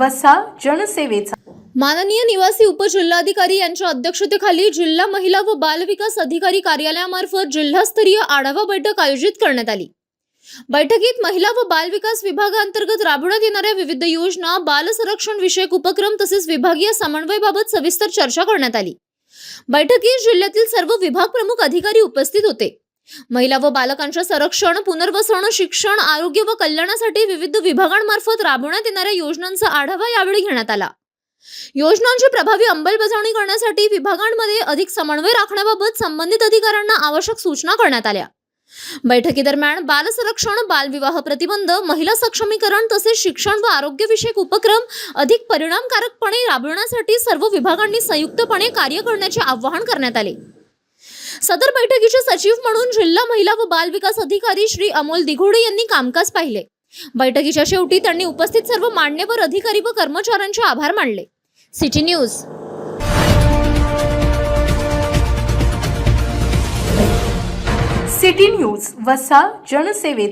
वसा जनसेवेचा। माननीय निवासी उपजिल्हाधिकारी यांच्या अध्यक्षतेखाली जिल्हा महिला व बाल विकास अधिकारी कार्यालयामार्फत जिल्हास्तरीय आढावा बैठक आयोजित करण्यात आली। बैठकीत महिला व बाल विकास विभागांतर्गत राबवण्यात येणाऱ्या विविध योजना, बाल संरक्षण विषयक उपक्रम तसेच विभागीय समन्वयाबाबत सविस्तर चर्चा करण्यात आली। बैठकीत जिल्ह्यातील सर्व विभाग प्रमुख अधिकारी उपस्थित होते। महिला व बालकांच्या संरक्षण, पुनर्वसन, शिक्षण, आरोग्य व कल्याणासाठी विविध विभागांमार्फत राबवण्यात येणाऱ्या योजनांचा आढावा यावेळी घेण्यात आला। योजनांची प्रभावी अंमलबजावणी करण्यासाठी विभागांमध्ये अधिक समन्वय राखण्याबाबत संबंधित अधिकाऱ्यांना आवश्यक सूचना करण्यात आल्या। बैठकीदरम्यान बाल संरक्षण, बालविवाह प्रतिबंध, महिला सक्षमीकरण तसेच शिक्षण व आरोग्य विषयक उपक्रम अधिक परिणामकारकपणे राबवण्यासाठी सर्व विभागांनी संयुक्तपणे कार्य करण्याचे आवाहन करण्यात आले। सदर बैठकीचे सचिव म्हणून जिल्हा महिला व बाल विकास अधिकारी श्री अमोल दिघोडे यांनी कामकाज पाहिले। बैठकीच्या शेवटी त्यांनी उपस्थित सर्व मान्यवर अधिकारी व कर्मचाऱ्यांचे आभार मानले। City news. सिटी न्यूज वसा जनसेवेचा।